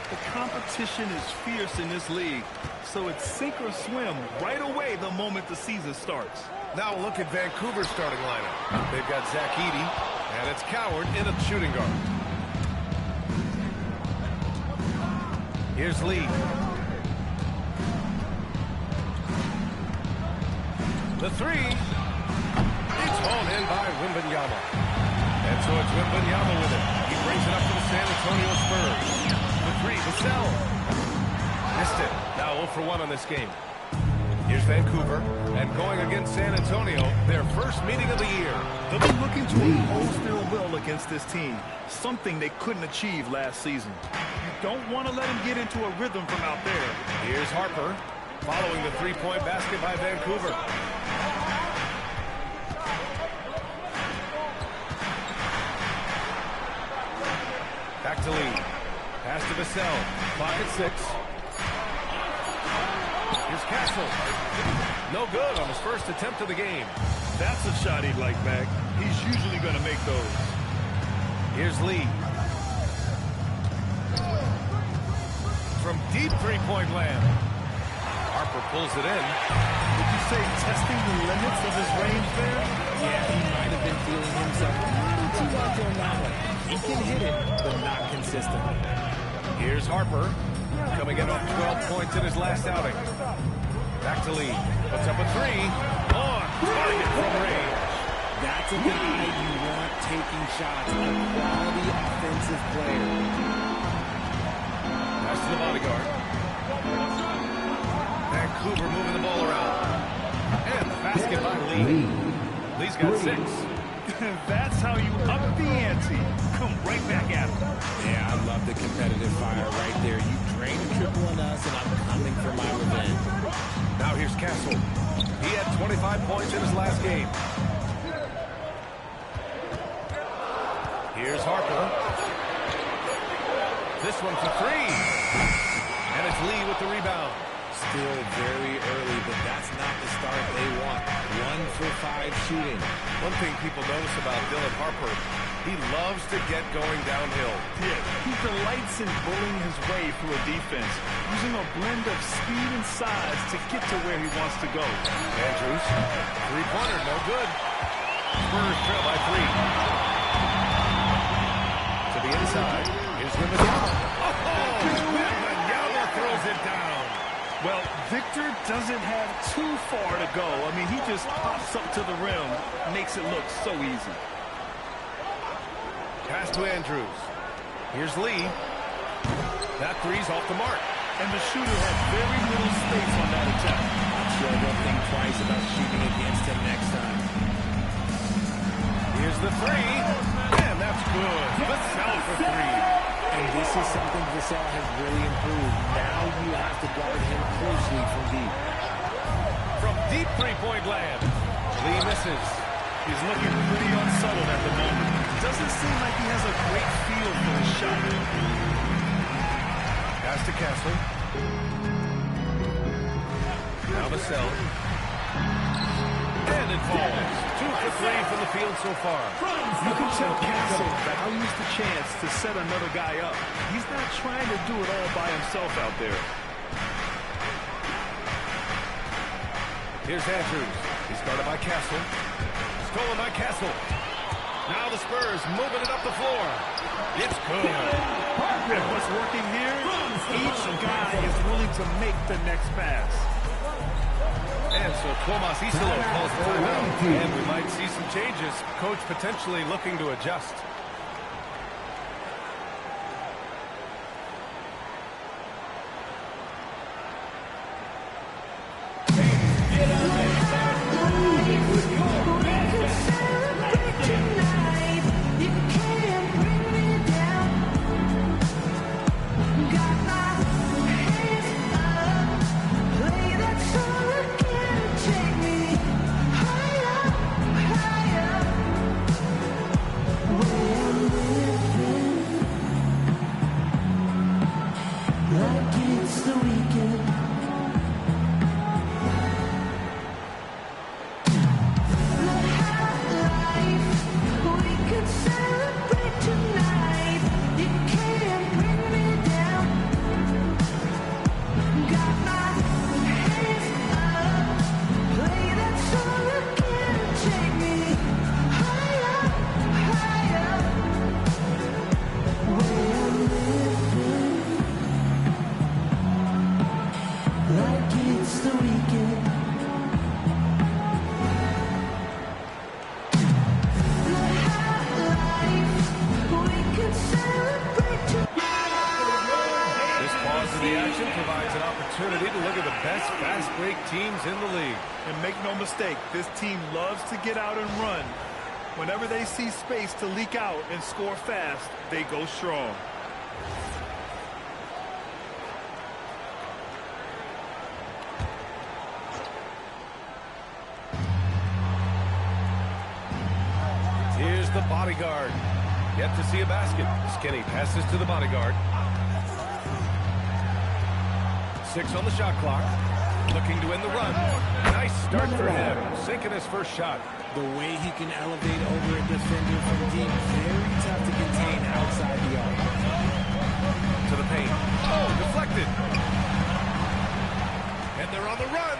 The competition is fierce in this league, so it's sink or swim right away the moment the season starts. Now look at Vancouver's starting lineup. They've got Zach Edey, and it's Coward in a shooting guard. Here's Lee. The three. It's hauled in by Wembanyama. And so it's Wembanyama with it. He brings it up to the San Antonio Spurs. The three, Vassell. Missed it. Now 0 for 1 on this game. Here's Vancouver, and going against San Antonio, their first meeting of the year. They'll be looking to impose their will against this team, something they couldn't achieve last season. You don't want to let them get into a rhythm from out there. Here's Harper, following the three-point basket by Vancouver. Back to Lee. Pass to Vassell. Clock at 6. Here's Castle. No good on his first attempt of the game. That's a shot he'd like back. He's usually going to make those. Here's Lee. From deep three-point land. Harper pulls it in. Would you say testing the limits of his range there? Yeah, he might have been feeling himself a little too much on that one. He can hit it, but not consistently. Here's Harper, coming in off 12 points in his last outing. Back to Lee. Puts up a three. On target from range. That's a guy you want taking shots. A quality offensive player. Pass to the bodyguard. Vancouver moving the ball around. And the basket by Lee. Lee's got 6. That's how you up the ante. Come right back at him. Yeah, I love the competitive fire right there. You drain a triple on us, and I'm coming for my revenge. Now here's Castle. He had 25 points in his last game. Here's Harper. This one for 3. And it's Lee with the rebound. Still very early, but that's not the start they want. 1 for 5 shooting. One thing people notice about Dylan Harper, he loves to get going downhill. Yeah, he delights in bullying his way through a defense, using a blend of speed and size to get to where he wants to go. Andrews, three-pointer, no good. Spurs trail by 3. To the inside, here's Wembanyama. Oh, Wembanyama throws it down. Well, Victor doesn't have too far to go. I mean, he just pops up to the rim, makes it look so easy. Pass to Andrews. Here's Lee. That three's off the mark. And the shooter had very little space on that attempt. I'm sure they'll think twice about shooting against him next time. Here's the three. And that's good. Vassell for 3. And this is something Vassell has really improved. Now you have to guard him closely from deep. From deep three-point land. Lee misses. He's looking pretty unsettled at the moment. Doesn't seem like he has a great feel for his shot. Pass to Castle. Now Vassell. And it falls. 2 for 3 from the field so far. You can tell Castle values the chance to set another guy up. He's not trying to do it all by himself out there. Here's Andrews. He's guarded by Castle. Stolen by Castle. Now the Spurs moving it up the floor. It's good. And what's working here? Each guy is willing to make the next pass. And so Tomas Isolo calls the timeout. And we might see some changes. Coach potentially looking to adjust. the action provides an opportunity to look at the best fast break teams in the league. And make no mistake, this team loves to get out and run. Whenever they see space to leak out and score fast, they go strong. Here's the bodyguard. Yet to see a basket. Skinny passes to the bodyguard. 6 on the shot clock. Looking to win the run. Nice start for him. Sinking his first shot. The way he can elevate over a defender from deep, very tough to contain outside the arc. To the paint. Oh, deflected. And they're on the run.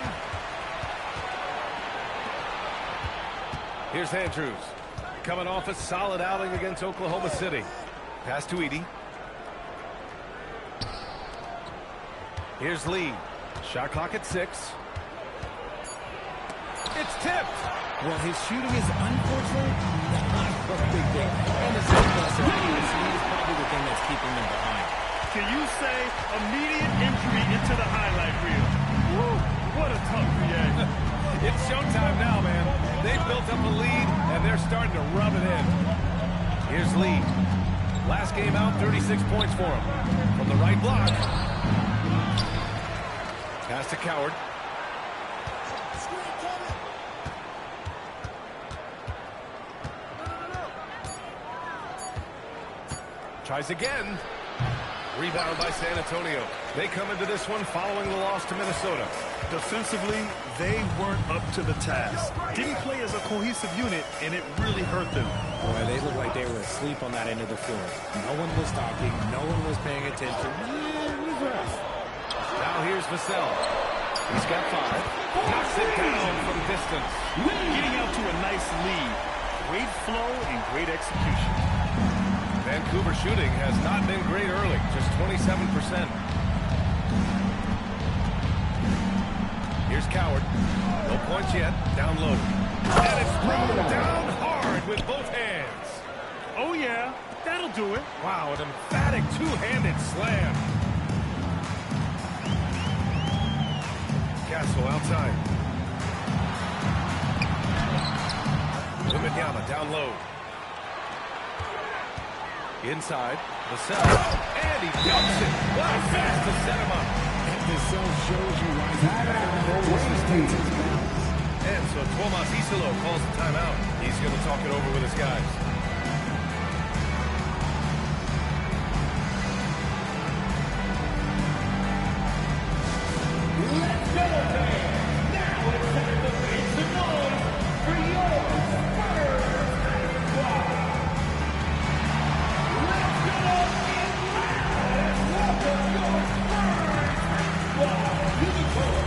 Here's Andrews. Coming off a solid outing against Oklahoma City. Pass to Edey. Here's Lee. Shot clock at 6. It's tipped. Well, his shooting is unfortunately not a big thing. And the second is probably the thing that's keeping them behind. Can you say immediate entry into the highlight reel? Woo, what a tough reaction. It's showtime now, man. They've built up a lead, and they're starting to rub it in. Here's Lee. Last game out, 36 points for him. From the right block. Pass to Coward. Tries again. Rebound by San Antonio. They come into this one following the loss to Minnesota. Defensively, they weren't up to the task. Didn't play as a cohesive unit, and it really hurt them. Boy, they looked like they were asleep on that end of the floor. No one was talking. No one was paying attention. Yeah, it was rough. Now here's Vassell. He's got 5. Knocks it down from distance. Getting out to a nice lead. Great flow and great execution. Vancouver shooting has not been great early, just 27%. Here's Coward. No points yet. Down low. And it's thrown down hard with both hands. Oh, yeah. That'll do it. Wow, an emphatic two-handed slam. Castle outside. Wembanyama down low. Inside, Vassell, and he dumps it. What a pass to set him up. And Vassell shows you why he's better. And so Tomas Isolo calls the timeout. He's going to talk it over with his guys. Let's go, fans. Now it's time to make some noise for your Spurs squad. Let's go and welcome your Spurs squad to the court.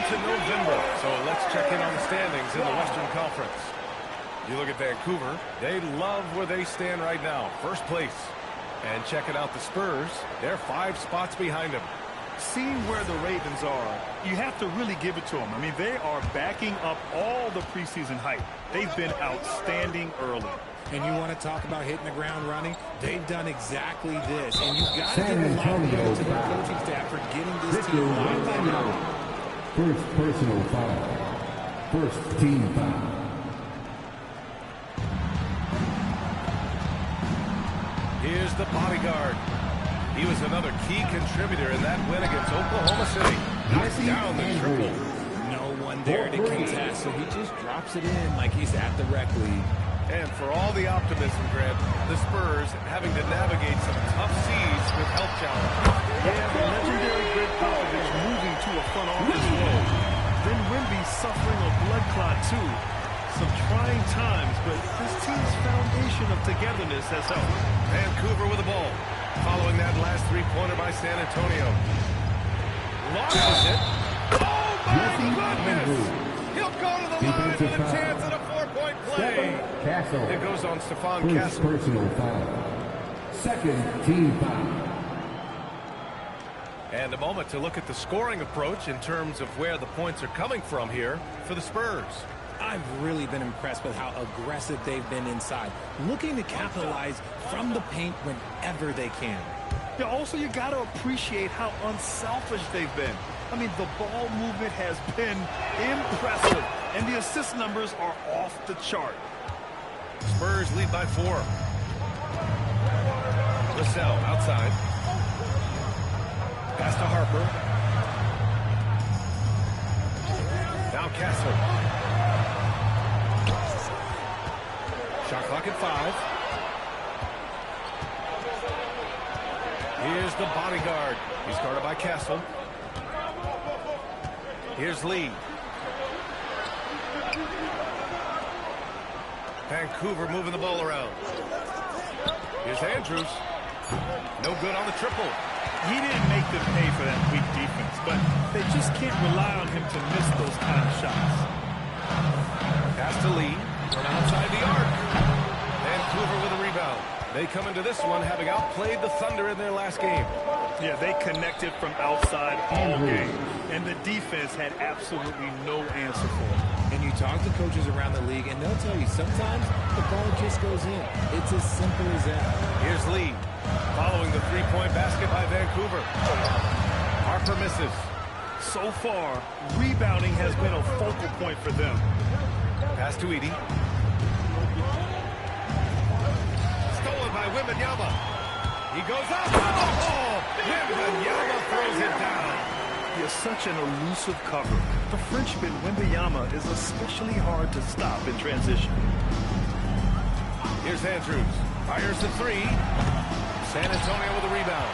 November, so let's check in on the standings in the Western Conference. You look at Vancouver, they love where they stand right now, first place. And checking out the Spurs, they're 5 spots behind them. Seeing where the Ravens are, you have to really give it to them. I mean, they are backing up all the preseason hype. They've been outstanding early. And you want to talk about hitting the ground running? They've done exactly this. And you've got to give a lot of credit to their coaching staff for getting this team lined up. First personal foul. First team foul. Here's the bodyguard. He was another key contributor in that win against Oklahoma City. Knocks down the triple. No one there to contest, so he just drops it in like he's at the rec league. And for all the optimism, Grant, the Spurs having to navigate some tough seas with health challenges. Yeah, the legendary Greg Popovich moving to a front office role. Then Wemby suffering a blood clot, too. Some trying times, but this team's foundation of togetherness has helped. Vancouver with the ball. Following that last three-pointer by San Antonio. Launches it. Oh, my goodness! He'll go to the line with a chance at a four-point play. Castle. It goes on Stephon First Castle. personal foul. Second team foul. And a moment to look at the scoring approach in terms of where the points are coming from here for the Spurs. I've really been impressed with how aggressive they've been inside, looking to capitalize from the paint whenever they can. Yeah, also, you got to appreciate how unselfish they've been. I mean, the ball movement has been impressive, and the assist numbers are off the chart. Spurs lead by 4. Vassell outside. Pass to Harper. Now Castle. Shot clock at 5. Here's the bodyguard. He's guarded by Castle. Here's Lee. Vancouver moving the ball around. Here's Andrews. No good on the triple. He didn't make them pay for that weak defense, but they just can't rely on him to miss those kind of shots. Pass to Lee from outside the arc. Vancouver with a rebound. They come into this one having outplayed the Thunder in their last game. Yeah, they connected from outside all game, and the defense had absolutely no answer for it. And you talk to coaches around the league, and they'll tell you sometimes the ball just goes in. It's as simple as that. Here's Lee. Following the three-point basket by Vancouver. Harper misses. So far, rebounding has been a focal point for them. Pass to Edey. Stolen by Wembanyama. He goes up. Oh! Wembanyama throws it down. He is such an elusive cover. The Frenchman Wembanyama is especially hard to stop in transition. Here's Andrews. Fires the 3. San Antonio with a rebound.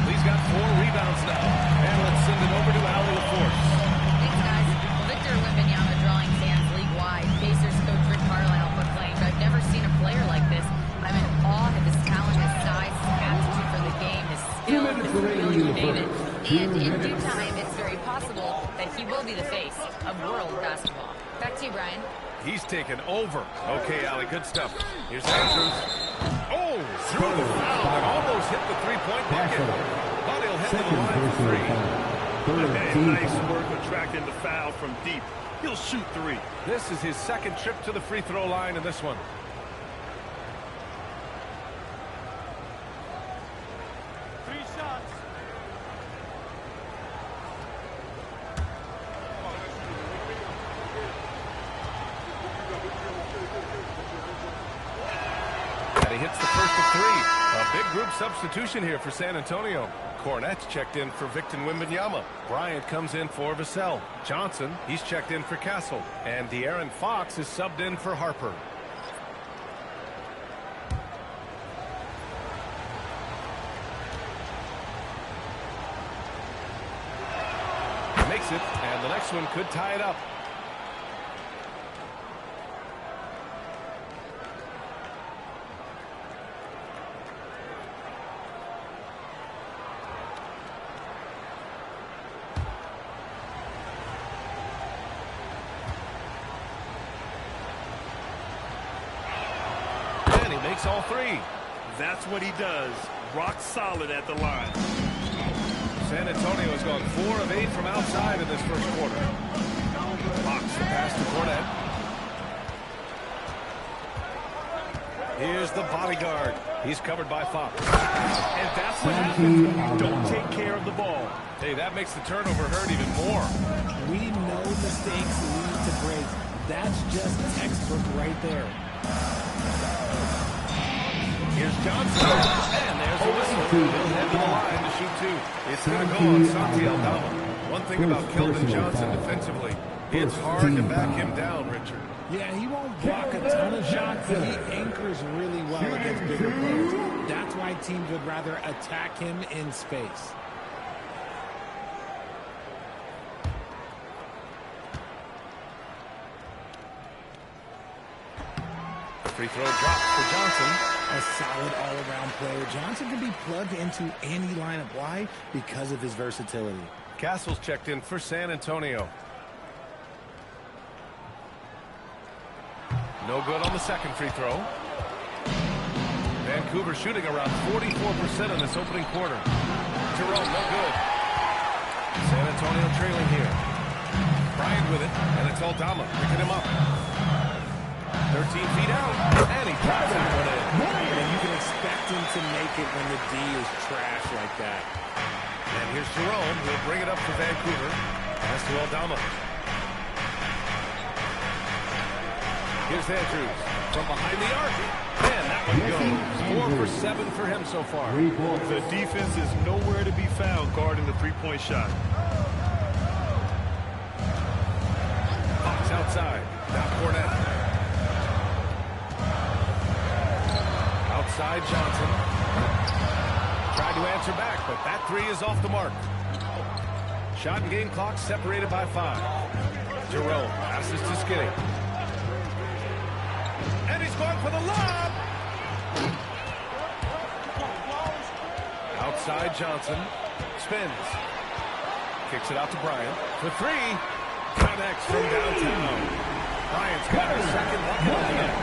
Lee's got 4 rebounds now. And let's send it over to Allie LaForce. Thanks, guys. Victor Wembanyama drawing fans league-wide. Pacers coach Rick Carlisle proclaimed, "I've never seen a player like this. I'm in awe of his talent, his size, his aptitude for the game, his skill, his ability, you name it. And in due time, it's very possible that he will be the face of world basketball." Back to you, Brian. He's taken over. Okay, Allie, good stuff. Here's Andrews. Oh, through the foul and almost hit the three-point bucket. But he'll head to the line for 3. Hey, nice work attracting the foul from deep. He'll shoot 3. This is his second trip to the free throw line in this one. He hits the first of 3. A big group substitution here for San Antonio. Cornette's checked in for Victor Wembanyama. Bryant comes in for Vassell. Johnson, he's checked in for Castle. And De'Aaron Fox is subbed in for Harper. Makes it, and the next one could tie it up. Makes all 3. That's what he does. Rock solid at the line. San Antonio has gone 4 of 8 from outside in this first quarter. Fox the pass to Cornette. Here's the bodyguard. He's covered by Fox. And that's what happens when you don't take care of the ball. Hey, that makes the turnover hurt even more. We know mistakes lead to breaks. That's just textbook right there. Here's Johnson. And there's a whistle. He'll head to the line to shoot 2. It's going to go on Santi Aldama. One thing about Keldon Johnson defensively, It's hard to back him down, Richard. Yeah, he won't block a ton of shots, but he anchors really well against bigger players. That's why teams would rather attack him in space. Free throw drops for Johnson. A solid all-around player. Johnson can be plugged into any lineup. Why? Because of his versatility. Castle's checked in for San Antonio. No good on the second free throw. Vancouver shooting around 44% in this opening quarter. Jerome, no good. San Antonio trailing here. Bryant with it, and it's Aldama picking him up. 13 feet out, and he drops that one in. And you can expect him to make it when the D is trash like that. And here's Jerome, who will bring it up for Vancouver. Pass to Aldama. Here's Andrews from behind the arc. And that one goes. 4 for 7 for him so far. The defense is nowhere to be found guarding the three-point shot. Fox outside. Now Cornette. Outside Johnson. Tried to answer back, but that three is off the mark. Shot and game clock separated by 5. Jerome passes to Skinny. And he's going for the lob. Outside Johnson. Spins. Kicks it out to Bryant. For 3. Connects from downtown. Bryant's got her second bucket on the end.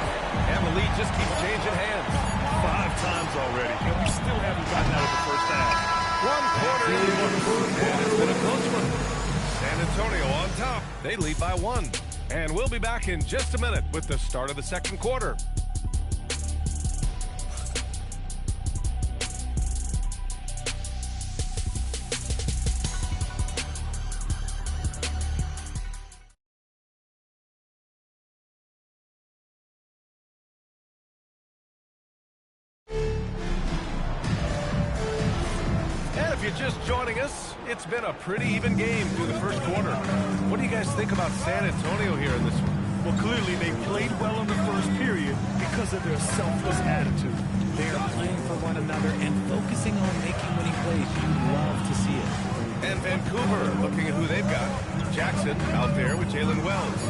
And the lead just keeps changing hands. 5 times already, and we still haven't gotten out of the first half. 1 quarter. And it's been a close one. San Antonio on top. They lead by 1. And we'll be back in just a minute with the start of the second quarter. If you're just joining us, it's been a pretty even game through the first quarter. What do you guys think about San Antonio here in this one? Well, clearly they played well in the first period because of their selfless attitude. They are playing for one another and focusing on making winning plays. You love to see it. And Vancouver looking at who they've got. Jackson out there with Jalen Wells.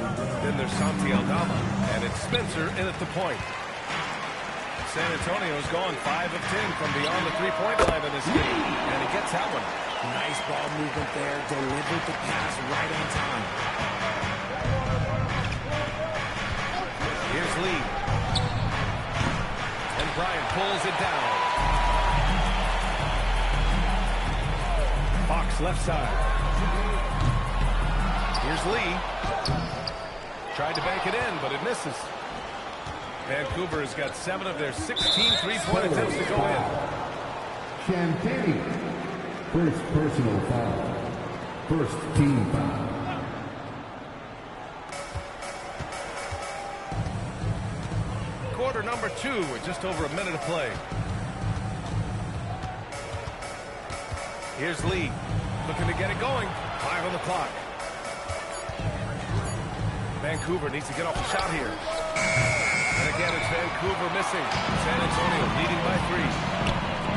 Then there's Santi Aldama, and it's Spencer in at the point. San Antonio's gone 5 of 10 from beyond the three-point line in this game, and he gets that one. Nice ball movement there. Delivered the pass right on time. Here's Lee. And Bryant pulls it down. Fox left side. Here's Lee. Tried to bank it in, but it misses. Vancouver has got 7 of their 16 three-point attempts to go in. Champagne. First personal foul. First team foul. Quarter number 2 with just over a minute of play. Here's Lee. Looking to get it going. 5 on the clock. Vancouver needs to get off the shot here. And again, it's Vancouver missing. San Antonio leading by 3.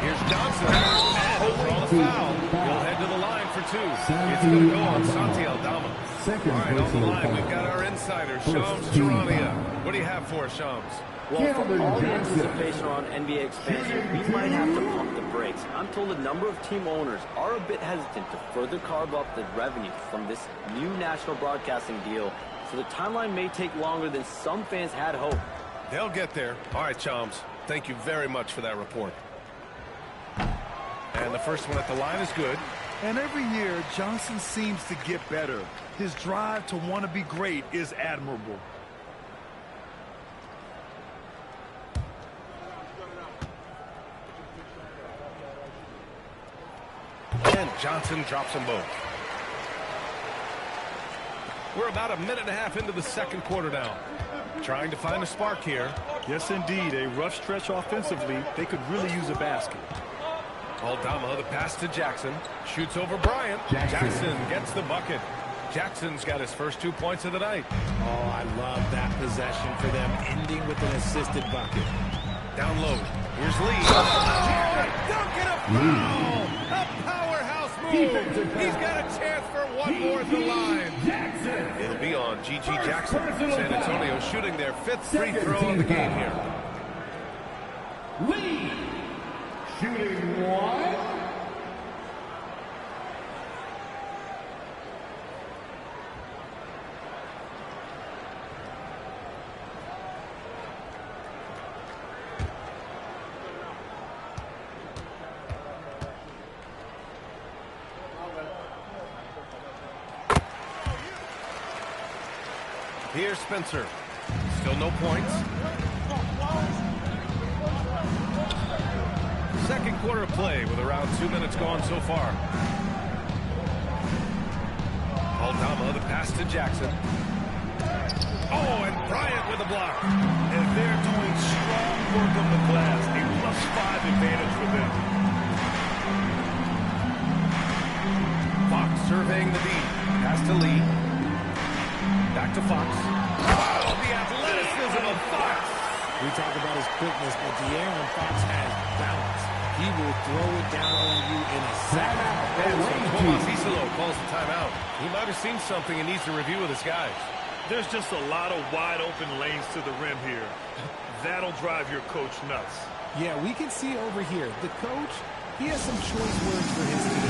Here's Johnson. And over on the foul. He'll head to the line for 2. It's going to go on Santi Aldama. Second All right, on the personal line, we've foul. got our insider, First Shams team Charania. foul. What do you have for us, Shams? Well, for Calvin all the Johnson. anticipation around NBA expansion, we might have to pump the brakes. I'm told a number of team owners are a bit hesitant to further carve up the revenue from this new national broadcasting deal, so the timeline may take longer than some fans had hoped. They'll get there. All right, Chums. Thank you very much for that report. And the first one at the line is good. And every year, Johnson seems to get better. His drive to want to be great is admirable. And Johnson drops them both. We're about a minute and a half into the second quarter now. Trying to find a spark here. Yes, indeed. A rough stretch offensively. They could really use a basket. Aldama, the pass to Jackson. Shoots over Bryant. Jackson Jackson gets the bucket. Jackson's got his first 2 points of the night. Oh, I love that possession for them, ending with an assisted bucket. Down low. Here's Lee. Oh, dunk and a foul! A powerhouse move. He's got a chance for one more at the line. It'll be on G.G. Jackson. San Antonio shooting their 5th free throw of the game here. Lee, shooting one. Here's Spencer. Still no points. Second quarter play with around 2 minutes gone so far. Aldama, the pass to Jackson. Oh, and Bryant with the block. And they're doing strong work on the glass. A +5 advantage for them. Fox surveying the D. Pass to Lee. Back to Fox. Oh, the athleticism of Fox. We talk about his quickness, but De'Aaron Fox has balance. He will throw it down on you in a second. And so Tomas Isolo calls the timeout. He might have seen something and needs to review with his guys. There's just a lot of wide open lanes to the rim here. That'll drive your coach nuts. Yeah, we can see over here. The coach, he has some choice words for his team.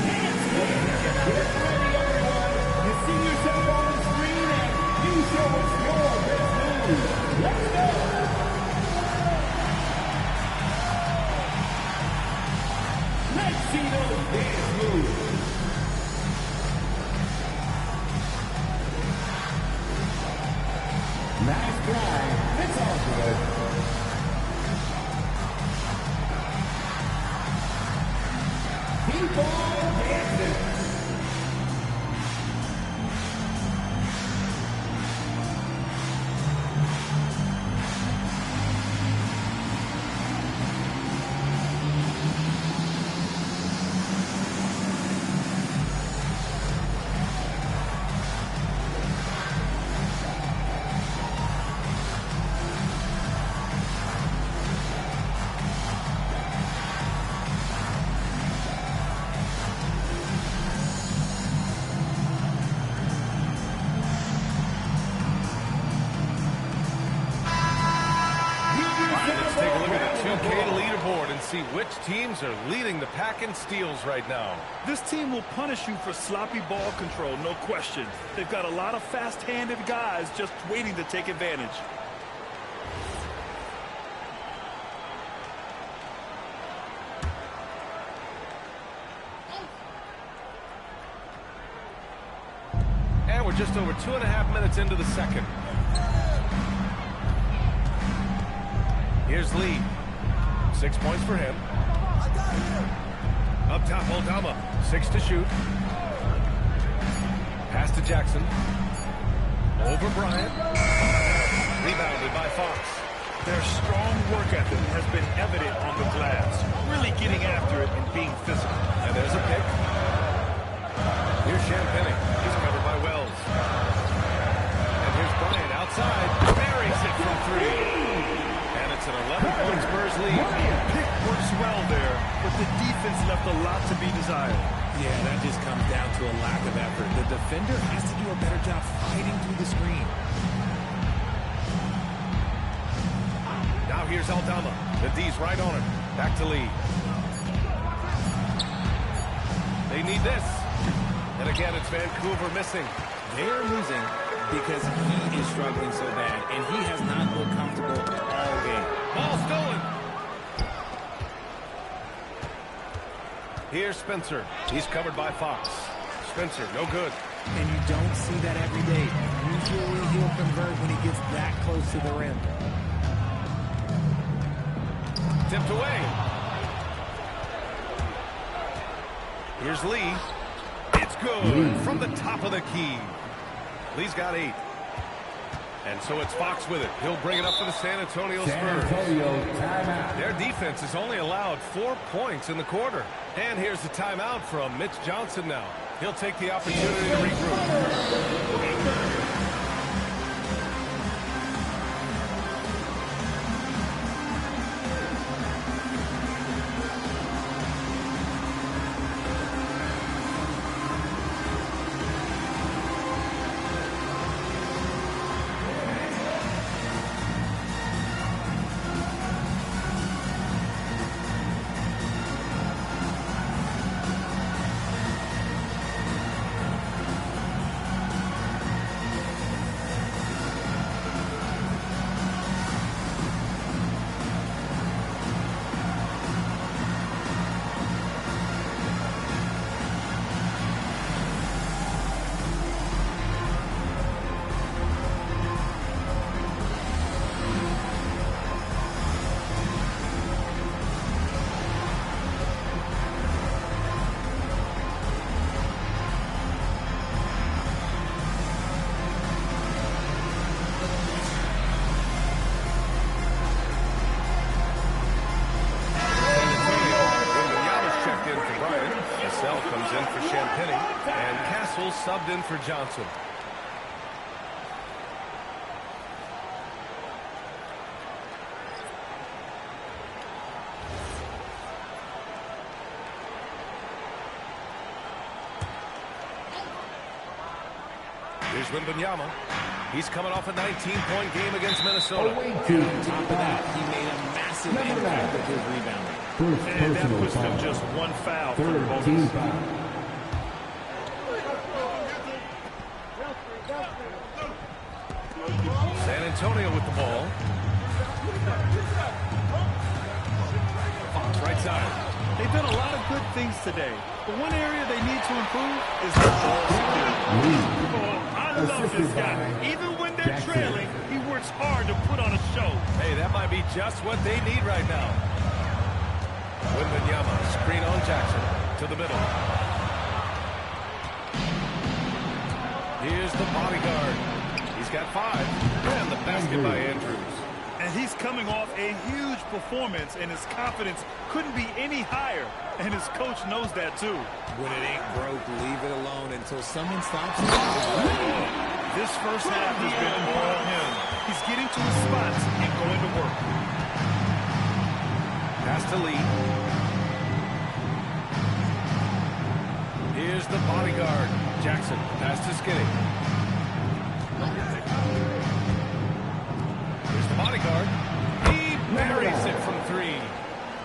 You see yourself on the screen and you show us your best move. Let's go. Let's see those dance moves. Nice drive. It's all good. Keep on dancing. Let's take a look at the 2K leaderboard and see which teams are leading the pack in steals right now. This team will punish you for sloppy ball control, no question. They've got a lot of fast-handed guys just waiting to take advantage. And we're just over 2.5 minutes into the second. Here's Lee. 6 points for him. Up top, Aldama. 6 to shoot. Pass to Jackson. Over Bryant. Rebounded by Fox. Their strong work ethic has been evident on the glass, really getting after it and being physical. And there's a pick. Here's Champagny. He's covered by Wells. And here's Bryant outside. Buries it from 3. And it's an 11-point Spurs lead. Pick works well there, but the defense left a lot to be desired. Yeah, that just comes down to a lack of effort. The defender has to do a better job fighting through the screen. Now here's Aldama. The D's right on him. Back to Lee. They need this. And again, it's Vancouver missing. They're losing because he is struggling so bad, and he has not looked comfortable all game. Ball stolen. Here's Spencer. He's covered by Fox. Spencer, no good. And you don't see that every day. Usually he'll convert when he gets that close to the rim. Tipped away. Here's Lee. It's good from the top of the key. Lee's got 8. And so it's Fox with it. He'll bring it up for the San Antonio Spurs. San Antonio timeout. Their defense has only allowed 4 points in the quarter. And here's the timeout from Mitch Johnson now. He'll take the opportunity to regroup. Subbed in for Johnson. Here's Wembanyama. He's coming off a 19-point game against Minnesota. And on top of that, he made a massive impact with his rebounding. And that puts them just one foul for the bonus. San Antonio with the ball. Fox right side. They've done a lot of good things today, but one area they need to improve is the ball security. Oh, I love this guy. Even when they're trailing, he works hard to put on a show. Hey, that might be just what they need right now. Wembanyama, screen on Jackson to the middle. Here's the bodyguard. He's got 5. And the basket by Andrews. And he's coming off a huge performance, and his confidence couldn't be any higher. And his coach knows that, too. When it ain't broke, leave it alone until someone stops it. This first half has been all him. He's getting to his spots and going to work. Pass to Lee. Here's the bodyguard. Jackson, pass to Skinny. Here's the bodyguard. He buries it from 3.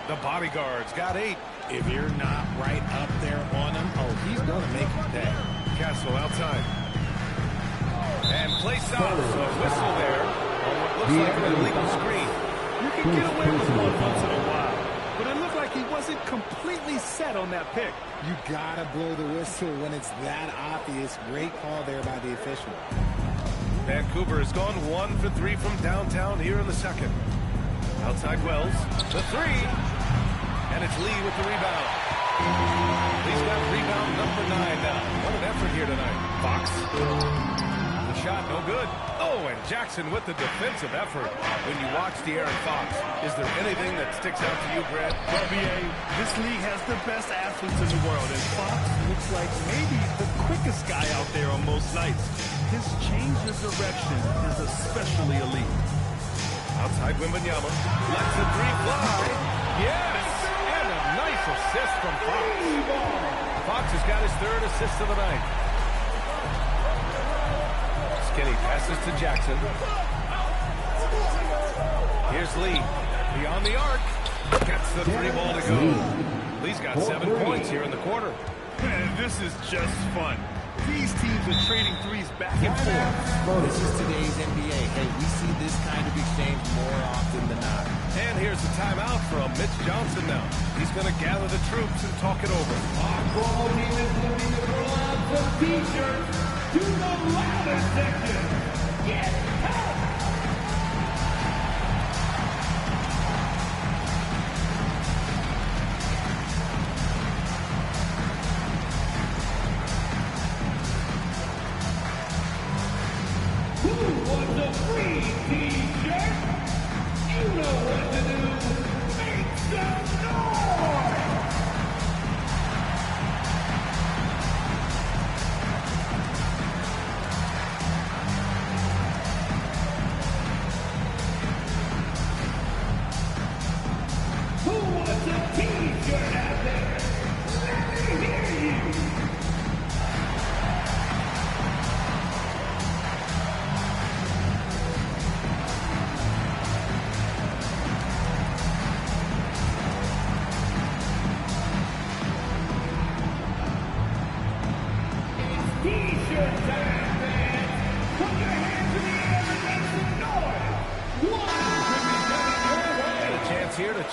The bodyguard's got 8. If you're not right up there on him, oh, he's going to make you pay. Castle outside. And play stops. A whistle there on what looks like an illegal screen. You can get away with one once in a while, but it looked like he wasn't completely set on that pick. You got to blow the whistle when it's that obvious. Great call there by the official. Vancouver has gone 1 for 3 from downtown here in the second. Outside Wells, the 3. And it's Lee with the rebound. Lee's got rebound number 9 now. What an effort here tonight. Fox. The shot, no good. Oh, and Jackson with the defensive effort. When you watch De'Aaron Fox, is there anything that sticks out to you, Grant? Well, B.A., this league has the best athletes in the world, and Fox looks like maybe the quickest guy out there on most nights. His change of direction is especially elite. Outside Wembanyama. Lets the 3 fly. Yes! And a nice assist from Fox. Fox has got his 3rd assist of the night. Skinny passes to Jackson. Here's Lee. Beyond the arc. Gets the 3 ball to go. Lee's got 7 points here in the quarter. Man, this is just fun. These teams are trading threes back and forth. This is today's NBA. Hey, we see this kind of exchange more often than not. And here's a timeout from Mitch Johnson now. He's going to gather the troops and talk it over. Our ball team is looking to roll out some T-shirts to the louder section. Get help!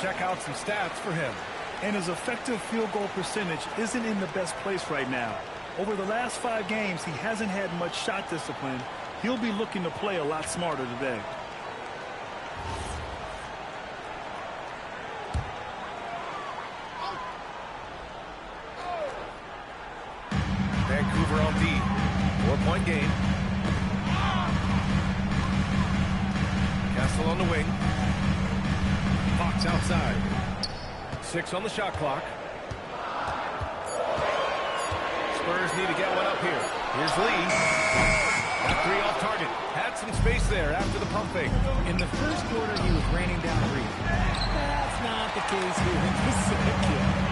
check out some stats for him. And his effective field goal percentage isn't in the best place right now. Over the last 5 games, he hasn't had much shot discipline. He'll be looking to play a lot smarter today. Vancouver on D. 4-point game. Castle on the wing. Fox outside. 6 on the shot clock. Spurs need to get one up here. Here's Lee. Got 3 off target. Had some space there after the pump fake. In the first quarter, he was raining down threes. That's not the case here in the second.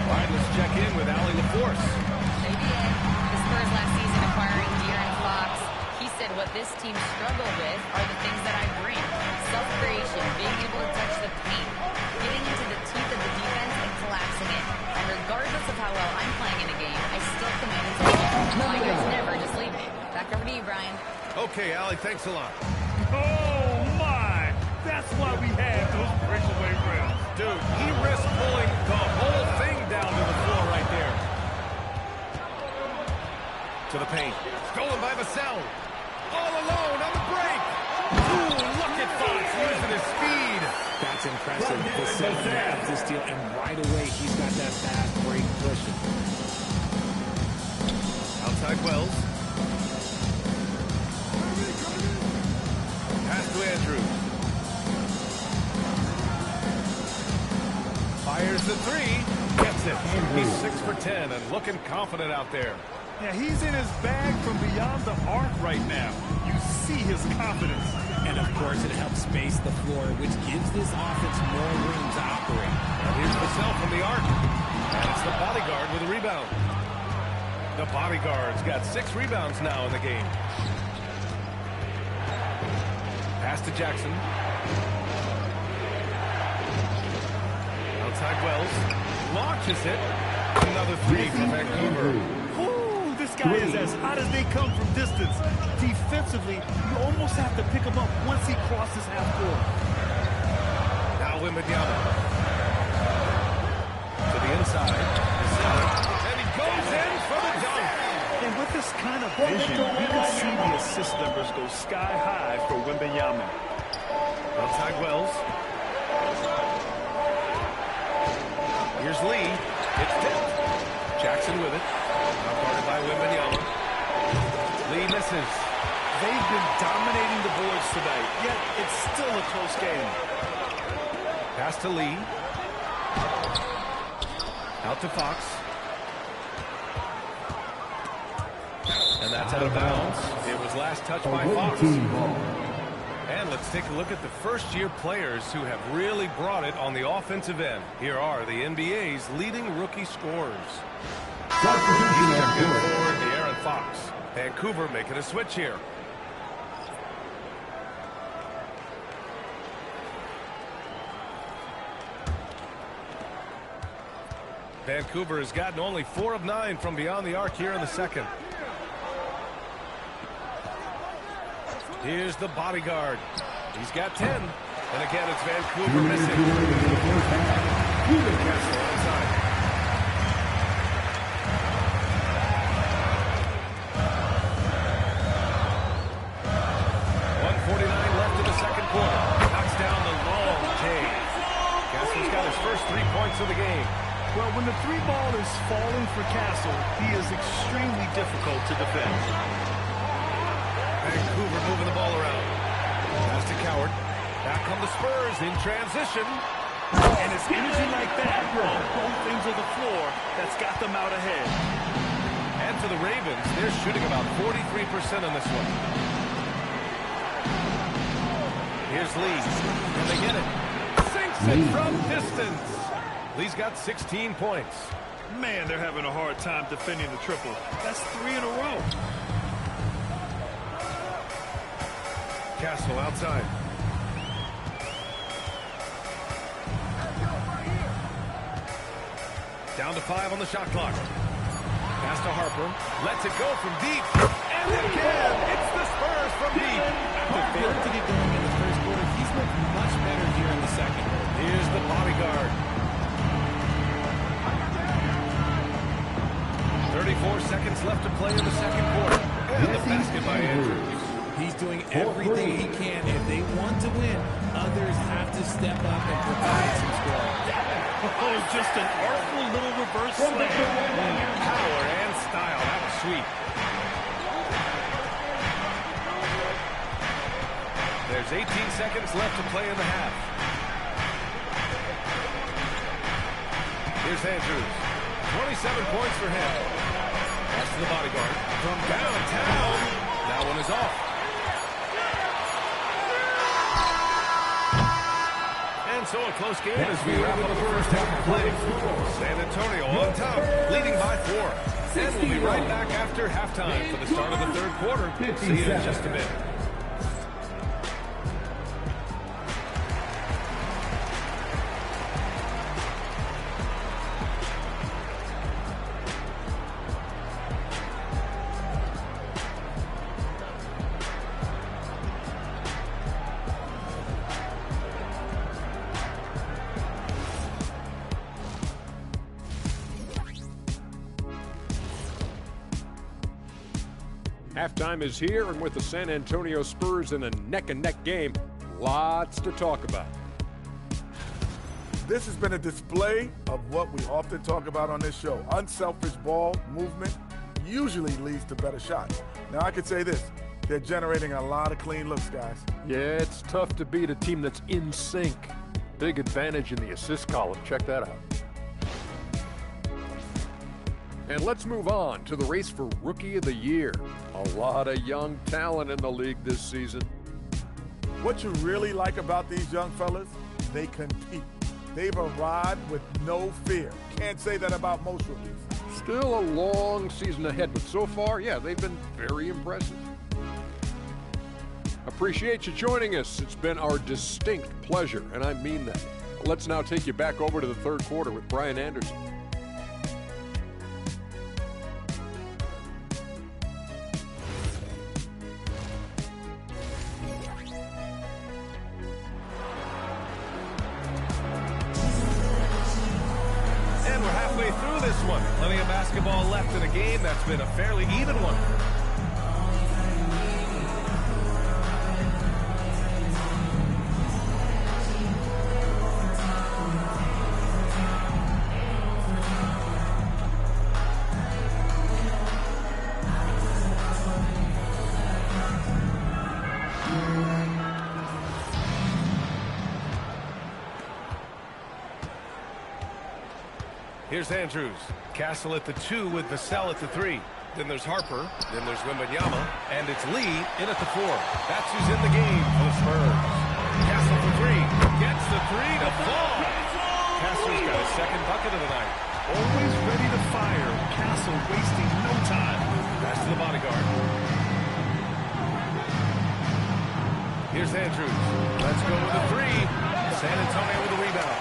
All right, let's check in with Allie LaForce. They did. The Spurs last season acquiring De'Aaron Fox. He said what this team struggled with are the things that I bring. Self-creation, being able to touch the paint, getting into the teeth of the defense and collapsing it. And regardless of how well I'm playing in a game, I still command attention. My guys never just leave it. Back over to you, Brian. Okay, Allie, thanks a lot. Oh, my! That's why we have those breakaway rims. Dude, he risked pulling the whole thing down to the floor right there. To the paint. Stolen by Vassell. All alone on the break. Ooh, look at Fox using his speed. That's impressive. Vassell grabs this deal, and right away he's got that fast break pushing. Outside Wells. Pass to Andrews. Fires the 3. Gets it. He's 6 for 10 and looking confident out there. Yeah, he's in his bag from beyond the arc right now. You see his confidence. And of course it helps space the floor, which gives this offense more room to operate. And here's Vassell from the arc. And it's the bodyguard with a rebound. The bodyguard's got 6 rebounds now in the game. Pass to Jackson. Outside Wells. Launches it. Another 3 for Vancouver. Ooh, this guy is as hot as they come from distance. Defensively, you almost have to pick him up once he crosses half court. Now Wembanyama. To the inside. And he goes in for the dunk. And with this kind of vision, you can see the assist numbers go sky high for Wembanyama. Outside Wells. Here's Lee. It's tipped. Jackson with it. Now guarded by Wembanyama. Lee misses. They've been dominating the boards tonight, yet it's still a close game. Pass to Lee. Out to Fox. And that's out of bounds. It was last touched by Fox. And let's take a look at the first-year players who have really brought it on the offensive end. Here are the NBA's leading rookie scorers. Forward, De'Aaron Fox. Vancouver making a switch here. Vancouver has gotten only 4 of 9 from beyond the arc here in the second. Here's the bodyguard. He's got 10. And again, it's Vancouver missing. Castle inside. Left in the second quarter. Knocks down the long J. Castle's got his first 3 points of the game. Well, when the 3 ball is falling for Castle, he is extremely difficult to defend. Vancouver moving the ball around. Pass to Coward. Back come the Spurs in transition. And it's energy like that on both ends of the floor that's got them out ahead. And for the Ravens, they're shooting about 43% on this one. Here's Lee. Can they get it? Sinks it from distance. Lee's got 16 points. Man, they're having a hard time defending the triple. That's 3 in a row. Castle outside. Down to 5 on the shot clock. Pass to Harper. Lets it go from deep. And again, it's the Spurs from deep. After failing to get going in the first quarter, he's looked much better here in the second. Here's the bodyguard. play in the second quarter. And the basket by Andrews. He's doing everything he can. If they want to win, others have to step up and provide some scoring. Oh, just an artful little reverse slam. Power and style. That was sweet. There's 18 seconds left to play in the half. Here's Andrews. 27 points for him. Pass to the bodyguard. From downtown. That one is off. And so a close game as we wrap up the first half of play. San Antonio on top, leading by 4. And we'll be right back after halftime for the start of the third quarter. See you in just a minute. Halftime is here, and with the San Antonio Spurs in a neck-and-neck game, lots to talk about. This has been a display of what we often talk about on this show. Unselfish ball movement usually leads to better shots. Now, I could say this. They're generating a lot of clean looks, guys. Yeah, it's tough to beat a team that's in sync. Big advantage in the assist column. Check that out. And let's move on to the race for Rookie of the Year. A lot of young talent in the league this season. What you really like about these young fellas, they compete. They've arrived with no fear. Can't say that about most rookies. Still a long season ahead, but so far, yeah, they've been very impressive. Appreciate you joining us. It's been our distinct pleasure, and I mean that. Let's now take you back over to the third quarter with Brian Anderson. Through this one. Plenty of basketball left in a game that's been a fairly even one. Here's Andrews. Castle at the 2 with Vassell at the 3. Then there's Harper. Then there's Wembanyama. And it's Lee in at the 4. That's who's in the game for the Spurs. Castle for 3. Gets the 3 to fall. Castle's got his second bucket of the night. Always ready to fire. Castle wasting no time. Pass to the bodyguard. Here's Andrews. Let's go with the 3. San Antonio with the rebound.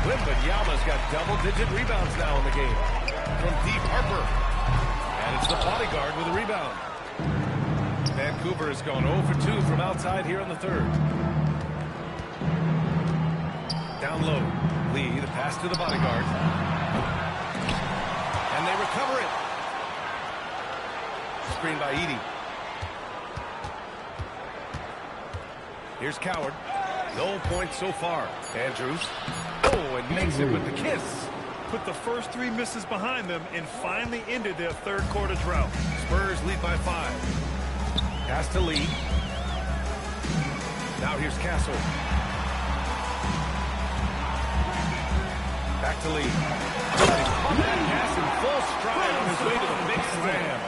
Wembanyama's got double-digit rebounds now in the game. From deep, Harper. And it's the bodyguard with a rebound. Vancouver has gone 0 for 2 from outside here in the third. Down low. Lee, the pass to the bodyguard. And they recover it. Screen by Edey. Here's Coward. No points so far. Andrews. Oh, and makes it with the kiss. Put the first 3 misses behind them and finally ended their third quarter drought. Spurs lead by 5. Pass to Lee. Now here's Castle. Back to Lee. Pass in full stride on his way to the big slam.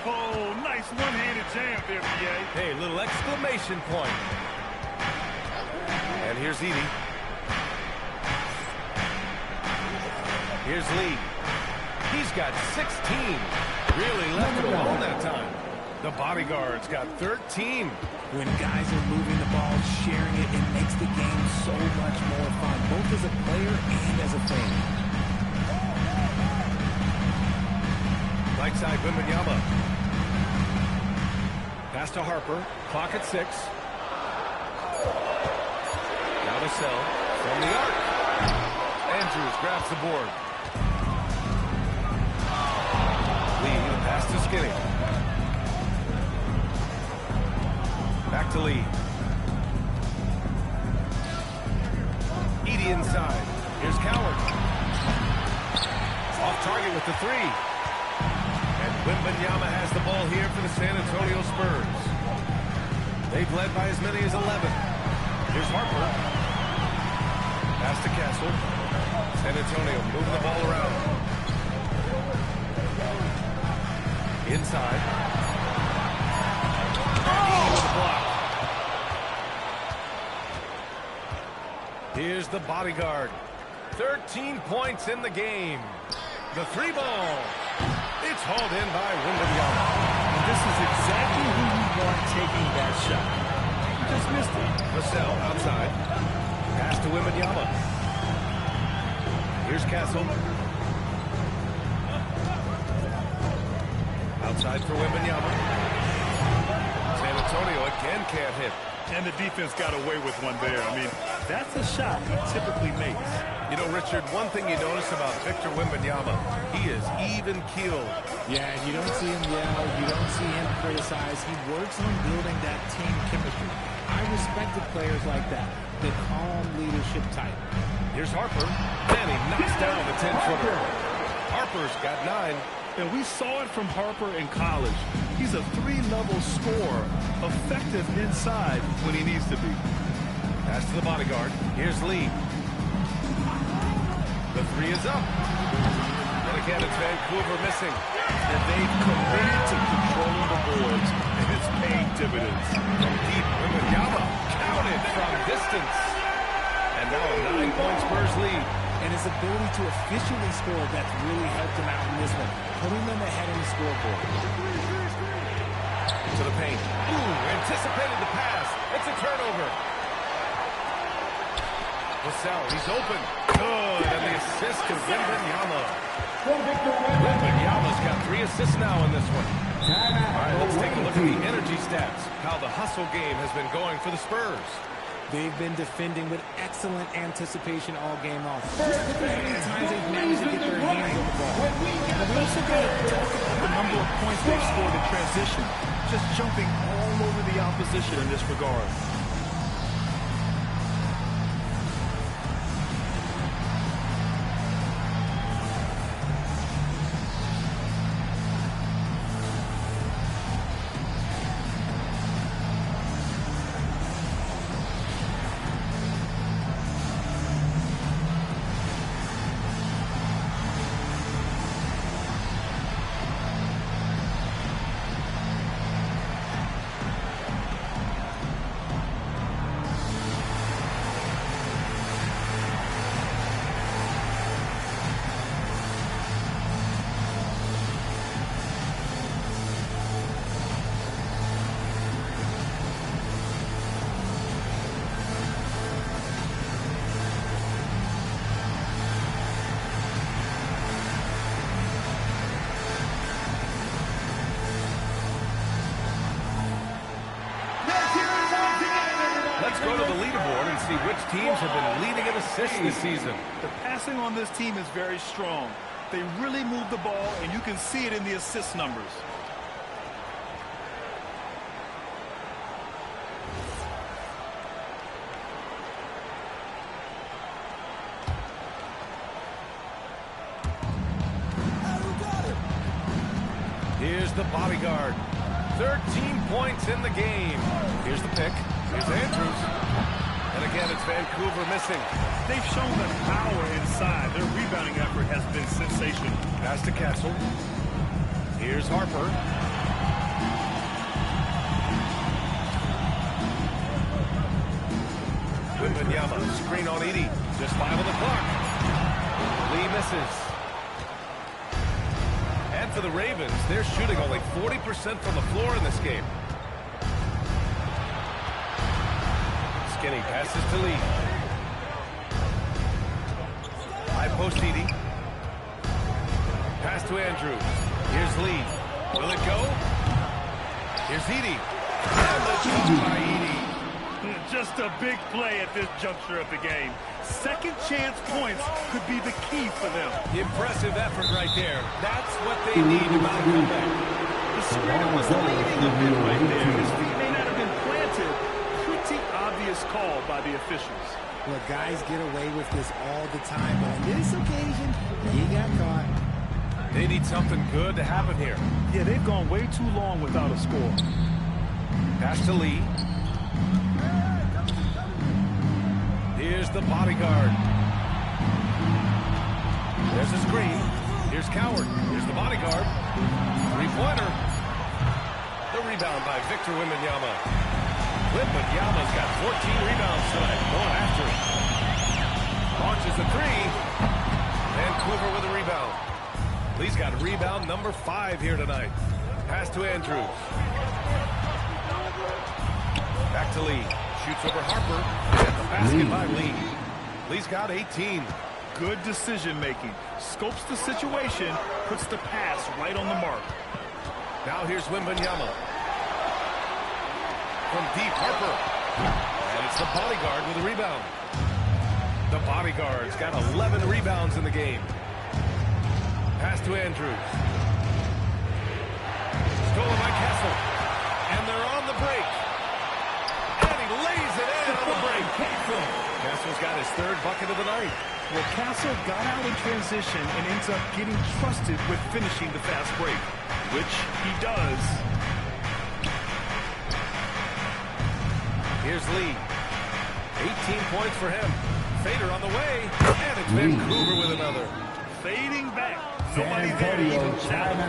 Oh, nice one-handed jam there, PA. Hey, little exclamation point. And here's Edey. Here's Lee. He's got 16. Really left it alone that time. The bodyguard's got 13. When guys are moving the ball, sharing it, it makes the game so much more fun, both as a player and as a fan. Right side, Wembanyama. Pass to Harper. Clock at 6. Now to Sell from the arc. Andrews grabs the board. Lee, the pass Skinny. Back to Lee. Edey inside. Here's Coward. Off target with the three. And Wembanyama has the ball here for the San Antonio Spurs. They've led by as many as 11. Here's Harper. Pass to Castle. San Antonio moving the ball around. Inside. With the block. Here's the bodyguard. 13 points in the game. The three ball. It's hauled in by Wembanyama. This is exactly who you want taking that shot. He just missed it. Vassell outside. Pass to Wembanyama. Here's Castle. Outside for Wembanyama. San Antonio again can't hit. And the defense got away with one there. I mean, that's a shot he typically makes. You know, Richard, one thing you notice about Victor Wembanyama, he is even-keeled. Yeah, you don't see him yell. You don't see him criticize. He works on building that team chemistry. I respect the players like that, the calm leadership type. Here's Harper. And he knocks down the 10-footer. Harper's got 9. And we saw it from Harper in college. He's a 3-level scorer, effective inside when he needs to be. Pass to the bodyguard. Here's Lee. The three is up. And again, it's Vancouver missing. And they've committed to controlling the boards, and it's paying dividends. From deep, Wembanyama counted from distance. And now a 9-point Spurs lead. And his ability to efficiently score, that's really helped him out in this one, putting them ahead in the scoreboard. To the paint. Ooh, anticipated the pass. It's a turnover. Vassell, he's open. Good, and the assist to Wembanyama. Wembanyama's got 3 assists now in this one. All right, let's take a look at the energy stats. How the hustle game has been going for the Spurs. They've been defending with excellent anticipation all game long. Just look at how many times they've managed to get their hands on the ball. And we also got to talk about the number of points they've scored in transition, just jumping all over the opposition in this regard. Let's go to the leaderboard and see which teams have been leading in assists this season. The passing on this team is very strong. They really move the ball, and you can see it in the assist numbers. Here's the bodyguard. 13 points in the game. Here's the pick. Here's Andrews. And again, it's Vancouver missing. They've shown the power inside. Their rebounding effort has been sensational. Pass to Castle. Here's Harper. Wembanyama, screen on Edey. Just 5 on the clock. Lee misses. And for the Ravens, they're shooting only 40% from the floor in this game. Skinny passes to Lee. High post Edey. Pass to Andrews. Here's Lee. Will it go? Here's Edey. And the shot by Edey. Just a big play at this juncture of the game. Second chance points could be the key for them. Impressive effort right there. That's what they need to make a comeback. The spirit was leading a bit right there. His feet may not have been planted. Pretty obvious call by the officials. Look, guys get away with this all the time, but on this occasion, he got caught. They need something good to happen here. Yeah, they've gone way too long without a score. Pass to Lee. Here's the bodyguard. There's the screen. Here's Coward. Here's the bodyguard. Three-pointer. The rebound by Victor Wembanyama. Wembanyama's got 14 rebounds tonight. Going after it. Launches the three. Vancouver with a rebound. Lee's got rebound number 5 here tonight. Pass to Andrews. Back to Lee. Shoots over Harper. And the basket by Lee. Lee's got 18. Good decision-making. Scopes the situation, puts the pass right on the mark. Now here's Wembanyama. From deep, Harper. And it's the bodyguard with a rebound. The bodyguard's got 11 rebounds in the game. Pass to Andrews. Stolen by Castle. And they're on the break. And he lays it in on the break. Castle's got his 3rd bucket of the night. Well, Castle got out in transition and ends up getting trusted with finishing the fast break, which he does. Here's Lee. 18 points for him. Fader on the way. And it's Vancouver with another. Fading back. Nobody there to even challenge.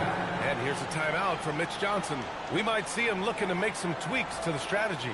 And here's a timeout from Mitch Johnson. We might see him looking to make some tweaks to the strategy.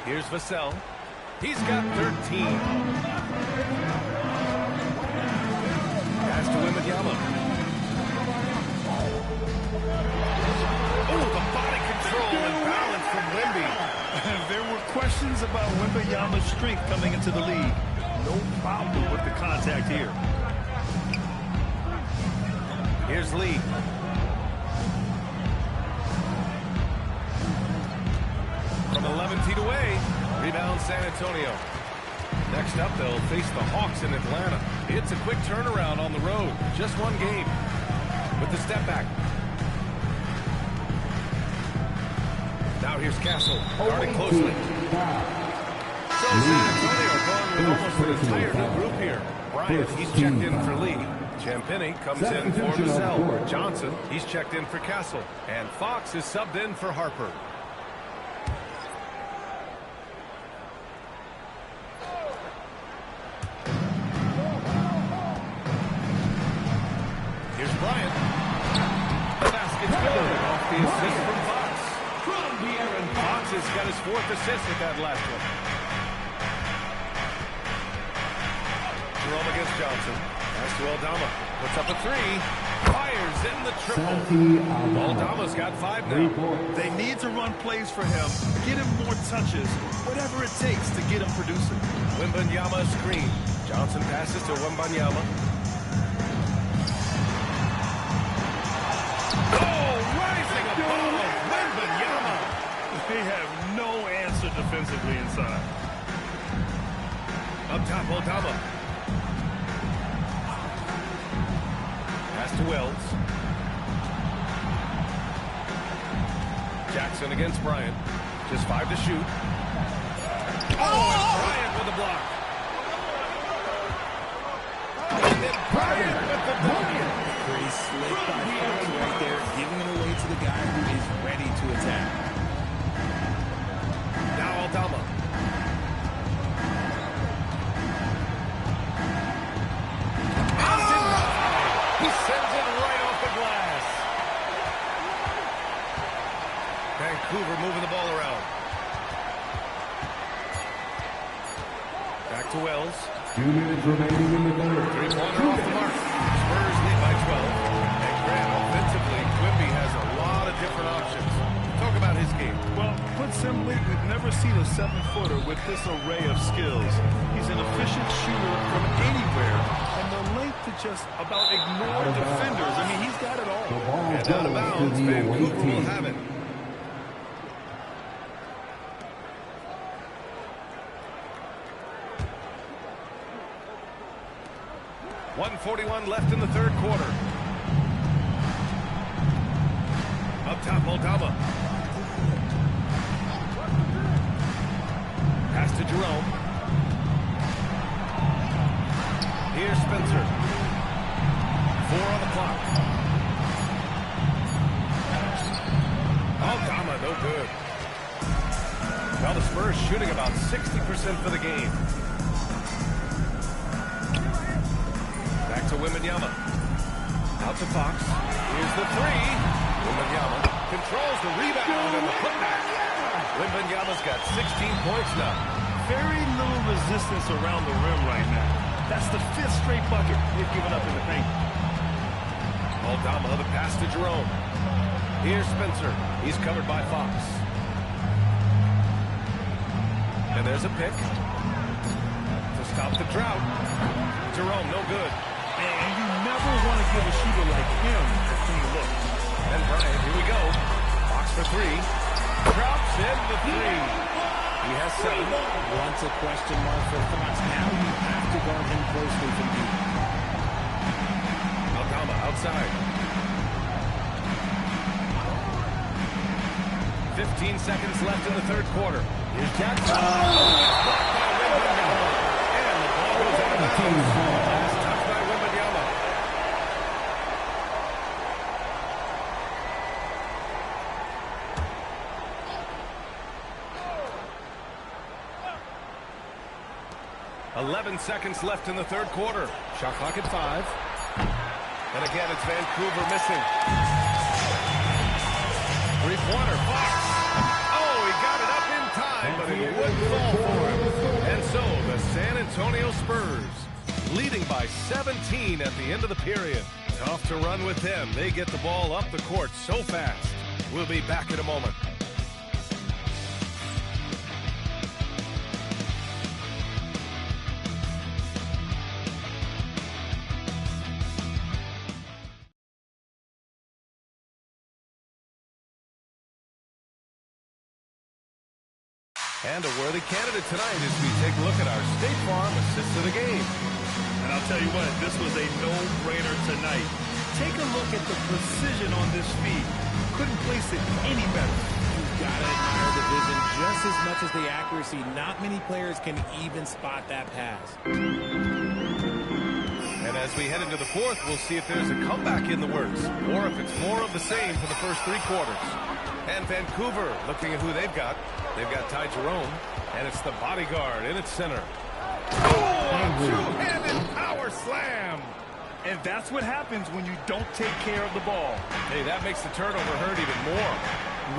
Here's Vassell. He's got 13. Pass to Wembanyama. Oh, the body control and balance from Wemby. There were questions about Wembanyama's strength coming into the league. No problem with the contact here. Here's Lee. From 11 feet away, rebound San Antonio. Next up, they'll face the Hawks in Atlanta. It's a quick turnaround on the road. Just one game. With the step back. Now here's Castle, guarding closely. So San Antonio going with almost an entire new group here. Bryant, he's checked in for Lee. Champagny comes in for Vassell. Johnson, he's checked in for Castle. And Fox is subbed in for Harper. Here's Bryant. The basket's good off the assist from Fox. Fox has got his 4th assist at that last one. Jerome against Johnson. Pass to Aldama. Puts up a 3. Fires in the triple. Aldama's got 5 now. They need to run plays for him, get him more touches, whatever it takes to get him producing. Wembanyama screen. Johnson passes to Wembanyama. Oh, rising above Wembanyama. They have no answer defensively inside. Up top, Aldama. Pass to Wells. Jackson against Bryant. Just 5 to shoot. Oh, and Bryant with the block. And then Bryant with the bucket. Pretty slick by Fox right there, giving it away to the guy who is ready to attack. Now Aldama. He sends it right off the glass. Vancouver moving the ball around. Back to Wells. 2 minutes remaining in the third. Three-pointer off the mark. Spurs lead by 12. And Grant, offensively, Quimby has a lot of different options. Talk about his game. Well, put simply, we've never seen a 7-footer with this array of skills. He's an efficient shooter from anywhere, and the length to just about ignore defenders. I mean, he's got it all. And out of bounds, Vancouver will have it. .141 left in the third quarter. Up top, Aldama. Pass to Jerome. Here's Spencer. 4 on the clock. Aldama, no good. Well, the Spurs shooting about 60% for the game. Back to Wembanyama. Out to Fox. Here's the 3. Wembanyama controls the rebound and the putback. Wembanyama's got 16 points now. Very little resistance around the rim right now. That's the 5th straight bucket they've given up in the paint. Aldama, the pass to Jerome. Here's Spencer. He's covered by Fox. And there's a pick to stop the drought. Jerome, no good. And you never want to give a shooter like him a clean look. And Bryant, here we go. Fox for 3. Drops in the 3. He has 7. Once a question mark for Fox. Now you have to guard him closely from deep. Aldama outside. 15 seconds left in the third quarter. Here's Jackson. And the ball goes out of bounds. Last touch by Wembanyama. .11 seconds left in the third quarter. Shot clock at 5. And again, it's Vancouver missing. Three-pointer, Fox. Oh, he got it up in time, but it wouldn't fall for him. And so, the San Antonio Spurs, leading by 17 at the end of the period. Tough to run with them. They get the ball up the court so fast. We'll be back in a moment. And a worthy candidate tonight as we take a look at our State Farm assist of the game. And I'll tell you what, this was a no-brainer tonight. Take a look at the precision on this feed. Couldn't place it any better. You've got to admire the vision just as much as the accuracy. Not many players can even spot that pass. And as we head into the fourth, we'll see if there's a comeback in the works, or if it's more of the same for the first 3 quarters. And Vancouver, looking at who they've got Ty Jerome, and it's the bodyguard in its center. Oh, two-handed power slam! And that's what happens when you don't take care of the ball. Hey, that makes the turnover hurt even more.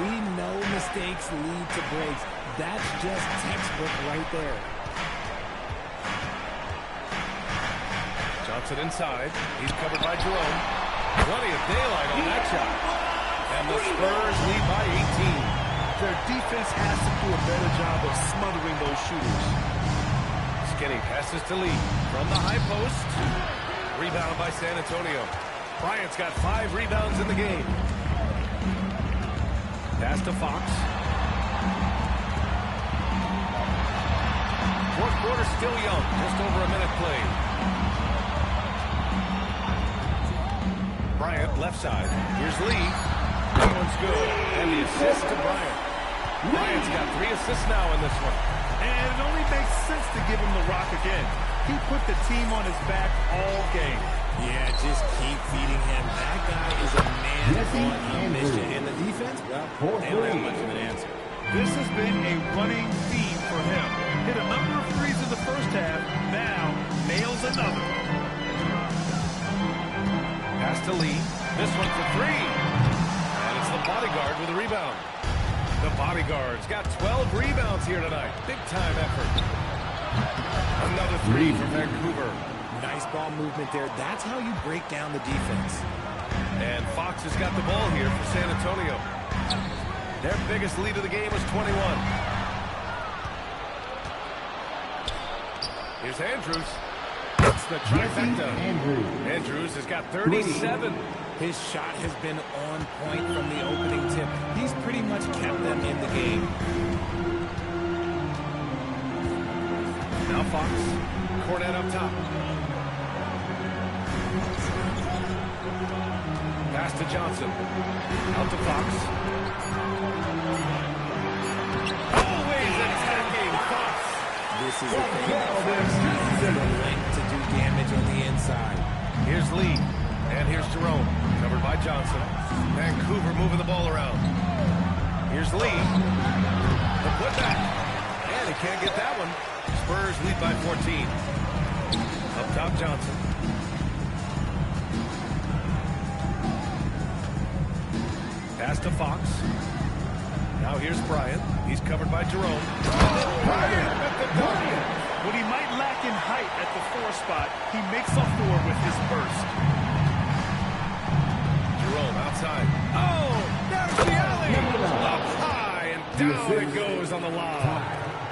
We know mistakes lead to breaks. That's just textbook right there. Johnson inside. He's covered by Jerome. Plenty of daylight on that shot. And the Spurs lead by 18. Their defense has to do a better job of smothering those shooters. Skinny passes to Lee from the high post. Rebound by San Antonio. Bryant's got 5 rebounds in the game. Pass to Fox. Fourth quarter still young. Just over a minute played. Bryant left side. Here's Lee. That one's good. And the assist to Bryant. Bryant's got 3 assists now in this one. And it only makes sense to give him the rock again. He put the team on his back all game. Yeah, just keep feeding him. That guy is a man on a mission. And the defense, well, they don't have much of an answer. This has been a running theme for him. Hit a number of threes in the first half. Now nails another. Pass to Lee. This one for 3. And it's the bodyguard with a rebound. The bodyguard's got 12 rebounds here tonight. Big-time effort. Another 3 for Vancouver. Nice ball movement there. That's how you break down the defense. And Fox has got the ball here for San Antonio. Their biggest lead of the game was 21. Here's Andrews. It's the trifecta. Andrews has got 37. His shot has been on point from the opening tip. He's pretty much kept them in the game. Now Fox. Cornet up top. Pass to Johnson. Out to Fox. Always attacking Fox. This is a thing about Fox. He has the length to do damage on the inside. Here's Lee. And here's Jerome. Covered by Johnson. Vancouver moving the ball around. Here's Lee. The putback. And he can't get that one. Spurs lead by 14. Up top, Johnson. Pass to Fox. Now here's Bryant. He's covered by Jerome. Bryant at the bucket. When he might lack in height at the 4 spot, he makes up for it with his burst. Jerome outside. Oh, there's the alley. Up high and down it goes on the lob.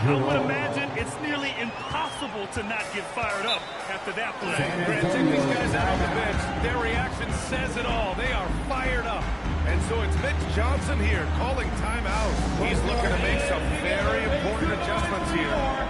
I would imagine it's nearly impossible to not get fired up after that play. Brad, check these guys out on the bench. Their reaction says it all. They are fired up. And so it's Mitch Johnson here calling timeout. He's looking to make some very important adjustments here.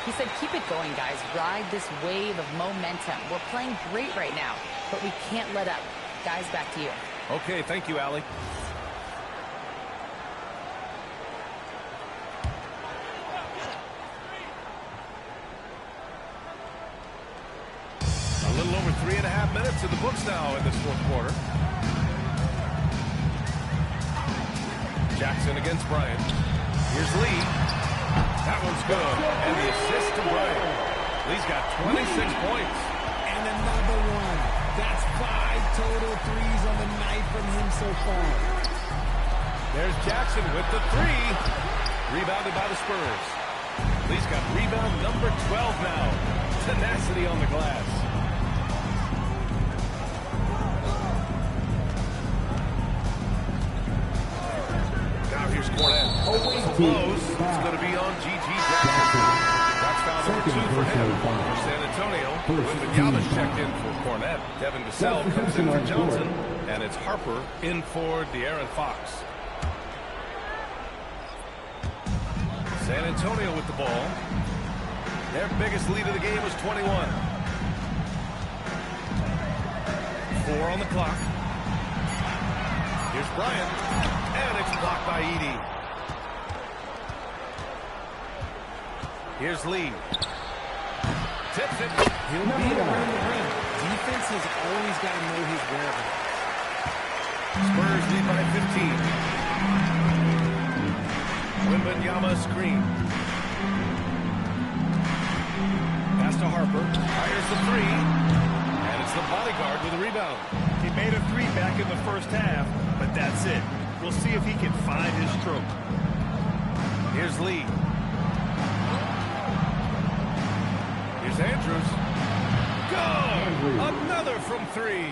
He said, keep it going, guys. Ride this wave of momentum. We're playing great right now, but we can't let up. Guys, back to you. Okay, thank you, Allie. A little over 3.5 minutes in the books now in this fourth quarter. Jackson against Bryant. Here's Lee. That one's good. And the assist to Bryant. Lee's got 26 points. And another one. That's 5 total threes on the night from him so far. There's Jackson with the 3. Rebounded by the Spurs. Lee's got rebound number 12 now. Tenacity on the glass. Fournette. Whistle blows. It's going to be on G.G. Jackson. That's foul number 2 for him. For San Antonio, Wembanyama's checked in for Fournette. Devin Vassell comes in for Johnson. And it's Harper in for De'Aaron Fox. San Antonio with the ball. Their biggest lead of the game was 21. 4 on the clock. Here's Bryant. And it's blocked by Edey. Here's Lee. Tips it. He'll be around the rim. Defense has always got to know his whereabouts. Spurs lead by 15. Wembanyama screen. Pass to Harper. Fires the 3. And it's the bodyguard with a rebound. He made a 3 back in the first half, but that's it. We'll see if he can find his stroke. Here's Lee. Here's Andrews. Go! Another from 3.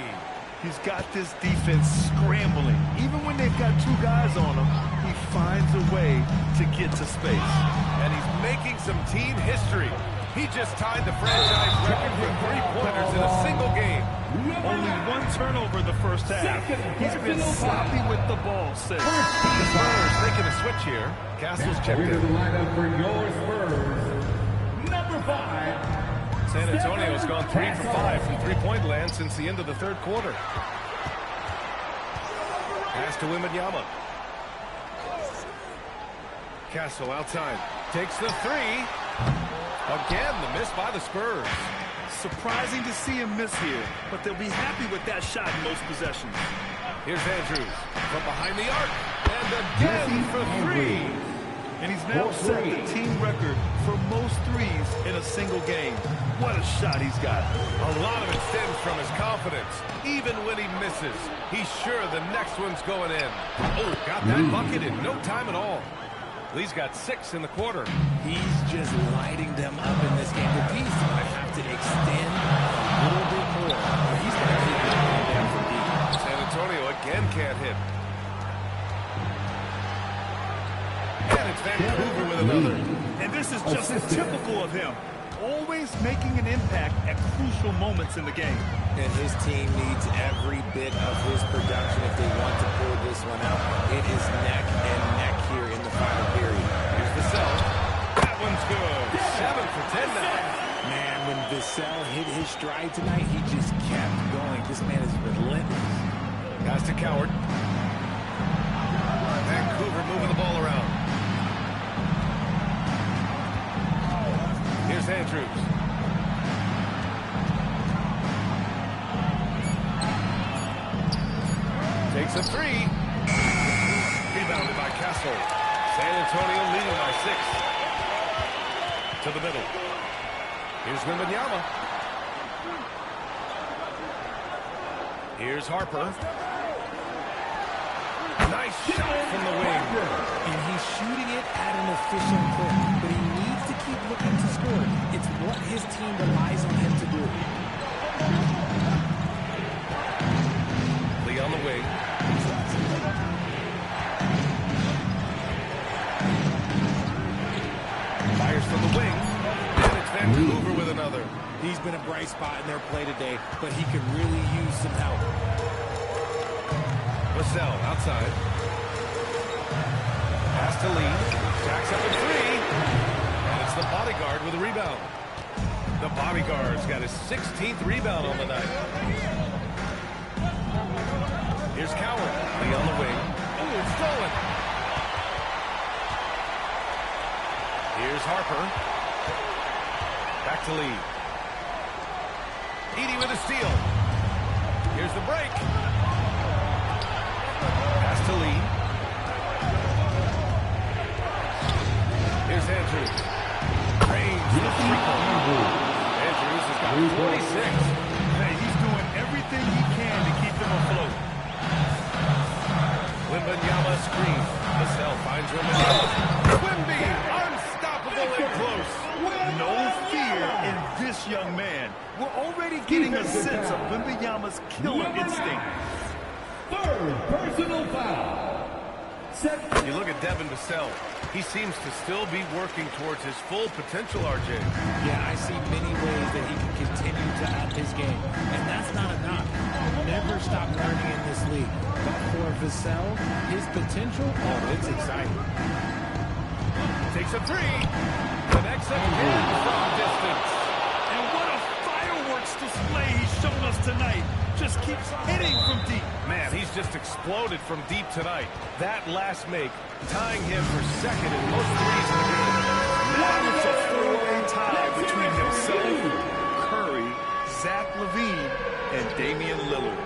He's got this defense scrambling. Even when they've got 2 guys on him, he finds a way to get to space. And he's making some team history. He just tied the franchise record for 3-pointers in a single game. Only 1 turnover the first half. He's been sloppy with the ball since. The Spurs making a switch here. Castle's checked in. The lineup for your Spurs. Number 5. San Antonio's gone 3 for 5 from 3-point land since the end of the third quarter. Pass to Wembanyama. Castle outside. Takes the 3. Again, the miss by the Spurs. Surprising to see him miss here, but they'll be happy with that shot in most possessions. Here's Andrews from behind the arc. And again for 3. And he's now set the team record for most threes in a single game. What a shot he's got. A lot of it stems from his confidence. Even when he misses, he's sure the next one's going in. Oh, got that bucket in no time at all. Lee's got 6 in the quarter. He's just lighting them up in this game. The P's going to have to extend a little bit more. He's going to keep it down from deep. San Antonio again can't hit. And it's Vancouver with another. And this is just typical of him. Always making an impact at crucial moments in the game. And his team needs every bit of his production if they want to pull this one out. It is neck and neck here in the final period. Here's Vassell. That one's good. 7 for 10 now. Man, when Vassell hit his stride tonight, he just kept going. This man is relentless. Pass to Coward. Vancouver moving the ball around. Here's Andrews. Takes a 3. Rebounded by Castle. San Antonio leading by 6. To the middle. Here's Wembanyama. Here's Harper. Nice shot from the wing. And he's shooting it at an efficient clip, but he needs to keep looking to score. It's what his team relies on him to do. Lee on the wing. Fires from the wing. And it's Vancouver with another. He's been a bright spot in their play today, but he could really use some help. Vassell outside. Pass to Lee. Jacks up a 3. And it's the bodyguard with a rebound. The bodyguard's got his 16th rebound on the night. Here's Coward. Lee on the wing. Oh, stolen. Here's Harper. Back to Lee. Edey with a steal. Here's the break. Pass to Lee. Here's Andrews. Range for the three-pointer. Andrews has got 26. Hey, he's doing everything he can to keep them afloat. Wembanyama screen. Vassell finds Wembanyama. Wemby, unstoppable and close. No fear in this young man. We're already getting a sense of Wembanyama's killer instinct. Third personal foul. You look at Devin Vassell. He seems to still be working towards his full potential, RJ. Yeah, I see many ways that he can continue to up his game. And that's not a knock. Never stop learning in this league. But for Vassell, his potential, oh, it's exciting. Takes a three. Connects again from distance. And what a fireworks display he's shown us tonight. Just keeps hitting from deep. Man, he's just exploded from deep tonight. That last make, tying him for second in most threes in the game. Now it's a four-way tie between himself, Curry, Zach LaVine, and Damian Lillard.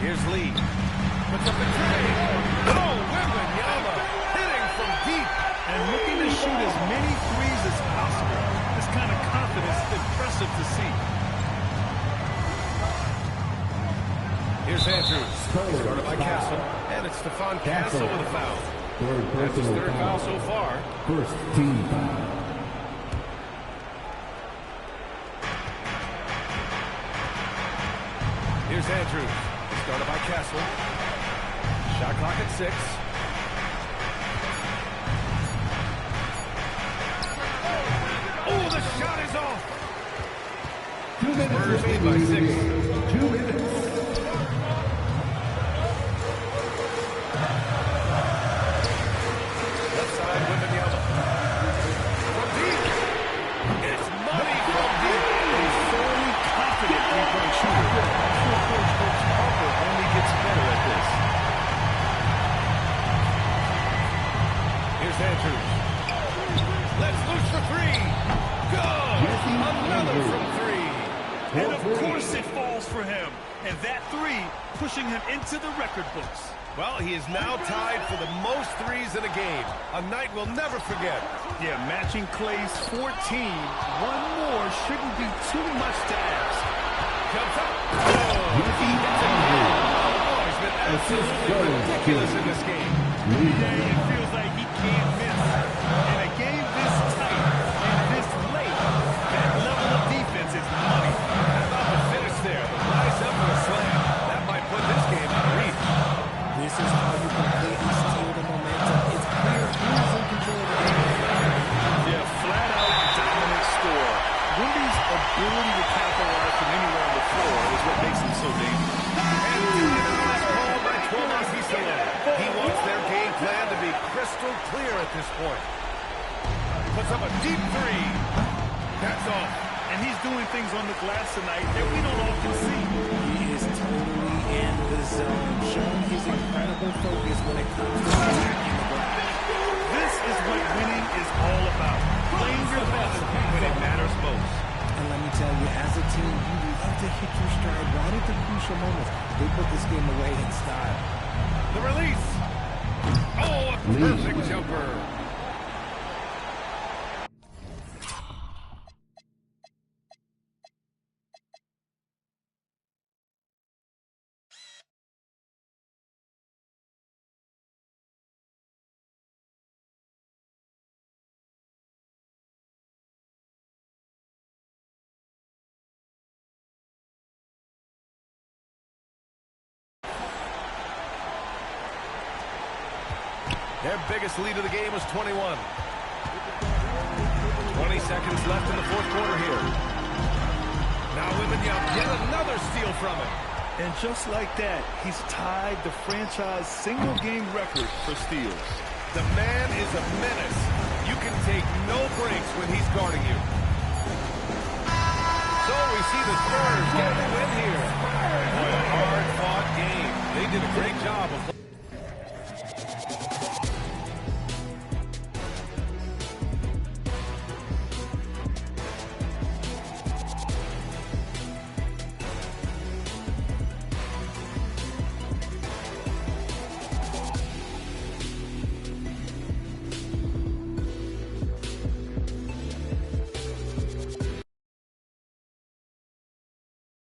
Here's Lee. Puts up the tray. Oh, Wembanyama hitting from deep. And looking to shoot as many threes as possible. This kind of confidence is impressive to see. Here's Andrews. Started by Castle. And it's Stephon Castle with a foul. That's his third foul so far. First team foul. Here's Andrews. Started by Castle. Shot clock at 6. Oh, the shot is off. 2 minutes. Spurs lead by 6. 2 minutes. Left side, Wembanyama. From deep. It's money from deep. A fairly confident three-point shooter. Coach Harper only gets better at this. Here's Andrews. Let's loose for three. Good. Another from three. And of course it falls for him. And that three pushing him into the record books. Well, he is now tied for the most threes in a game. A night we'll never forget. Yeah, matching Clay's 14. One more shouldn't be too much to ask. Comes up. Oh, he hits it again. Oh, he's been absolutely ridiculous in this game. Yeah, it feels like he can't miss. In a game this tight and this late, that level of defense is money. How about the finish there? The rise up for a slam. That might put this game out of reach. This is how you completely steal the momentum. It's clear who's in control of the game. Yeah, flat out dominant score. Wemby's ability to capitalize from anywhere on the floor is what makes him so dangerous. And timeout is called by Twomas Hisalo. He wants their game plan to be crystal clear at this point. Puts up a deep three. That's all. And he's doing things on the glass tonight that we don't often see. He is totally in the zone, showing his incredible focus when it comes to attacking the glass. This is what winning is all about. Playing your best when it matters most. And let me tell you, as a team, you love to hit your stride right at the crucial moments. They put this game away in style. The release. Oh, a perfect jumper. Their biggest lead of the game was 21. 20 seconds left in the fourth quarter here. Now Wembanyama, yet another steal from him. And just like that, he's tied the franchise single-game record for steals. The man is a menace. You can take no breaks when he's guarding you. So we see the Spurs get the win here. Boy, a hard-fought game. They did a great job of...